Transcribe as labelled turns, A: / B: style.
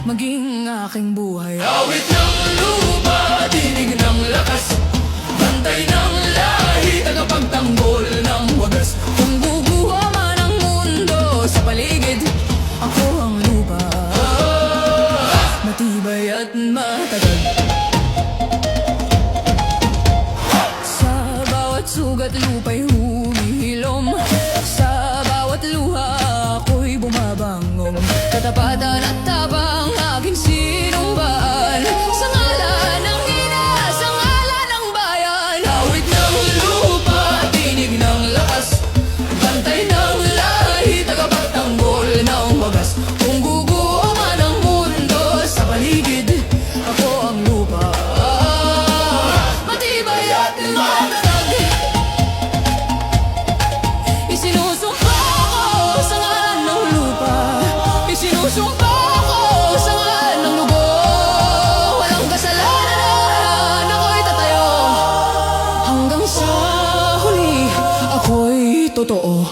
A: maging aking buhay. Awit ng lupa, tinig ng lakas, bantay ng lahi, tagapagtanggol ng wagas. Kung guguha man ang mundo sa paligid, ako ang lupa, matibay at matagal. Sa bawat sugat lupa'y humihilom, sa bawat luha ako'y bumabangong. Katapatan at tapang aking sinumbaan, sa ngalan ng ina, sa ngalan ng bayan. Awit ng lupa, tinig ng lakas, bantay ng lahi, tagapagtanggol ng wagas. Kung guguha man ang mundo sa paligid, ako ang lupa, matibay at matatag. Isinusumpa ko sa ngalan ng lupa, isinusumpa ko sa ngalan ng dugo. Walang kasalanan, ako'y tatayo, hanggang sa huli ako'y totoo.